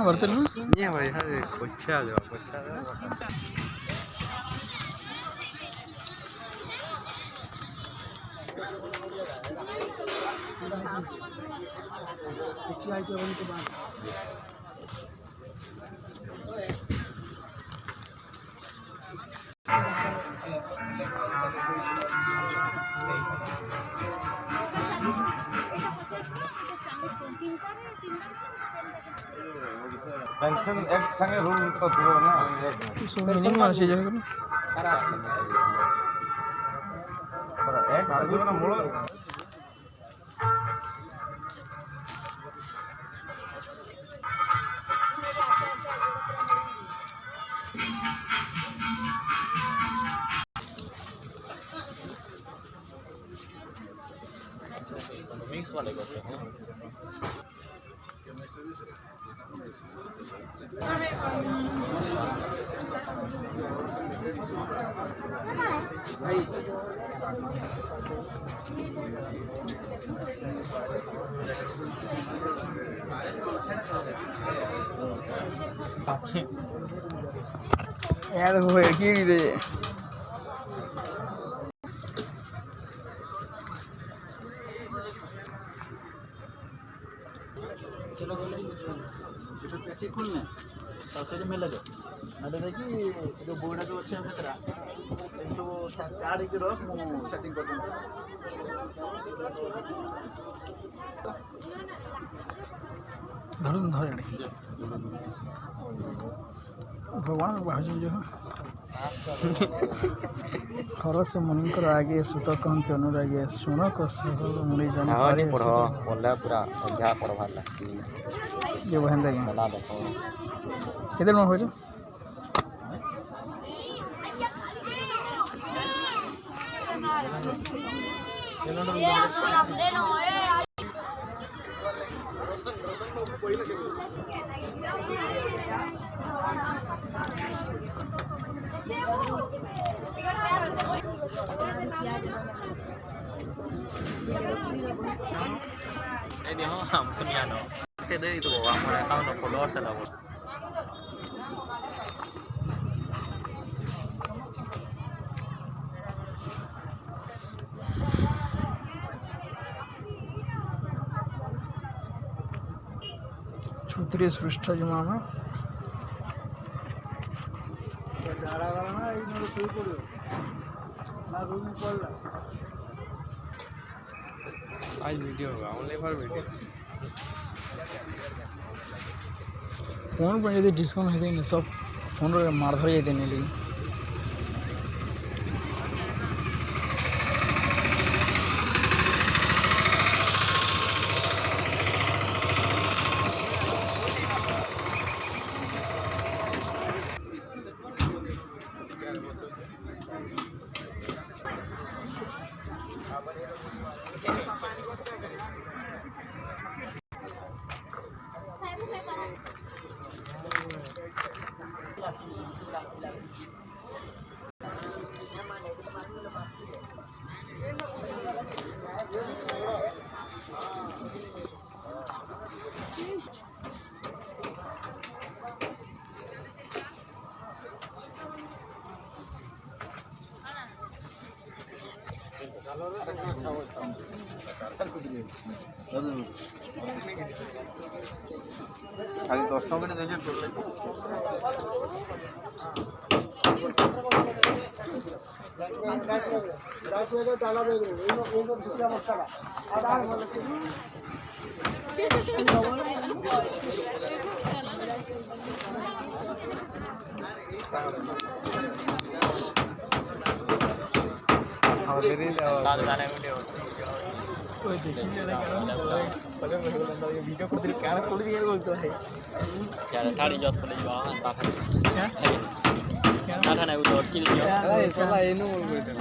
ಬರ್ತಿಲ್ಲ ನೀ ಕೊಚ್ಚೆ ಅದು पेंशन एक संगे रूल तो दियो ना सो मिनिमम আসে যাবে एक दियो ना मूल मिक्स वाले करते हैं यार वो है कि रे चलो पैकेट खोलने साइड में लगे मतलब देखी जो बोर्ड जो अच्छे हैं तेरा तो चार एक रख मु सेटिंग कर दूंगा धर भगवान भाजन जो खर से मन कर आगे सुत कहते अनुरागे सुन कस मुड़ी जन हां पढ़ो बोला पूरा अध्याय पढ़वा लगती ये बहन देंगे बना देखो किधर में हो जो ini oh punya no itu itu bawa mana kau no follower sada bol 36 पृष्ठ जमा में आज वीडियो होगा ओनली फॉर वीडियो फोन पर यदि डिस्काउंट है देंगे सब फोन रे मार धर जाते नहीं लेकिन खाली 10 टका ने देजे वीडियो करते क्या कर दिया बोलता है क्या थाड़ी जॉब चले जाओ ता क्या था ना वो तो किल दिया अरे साला एनु बोल रहे थे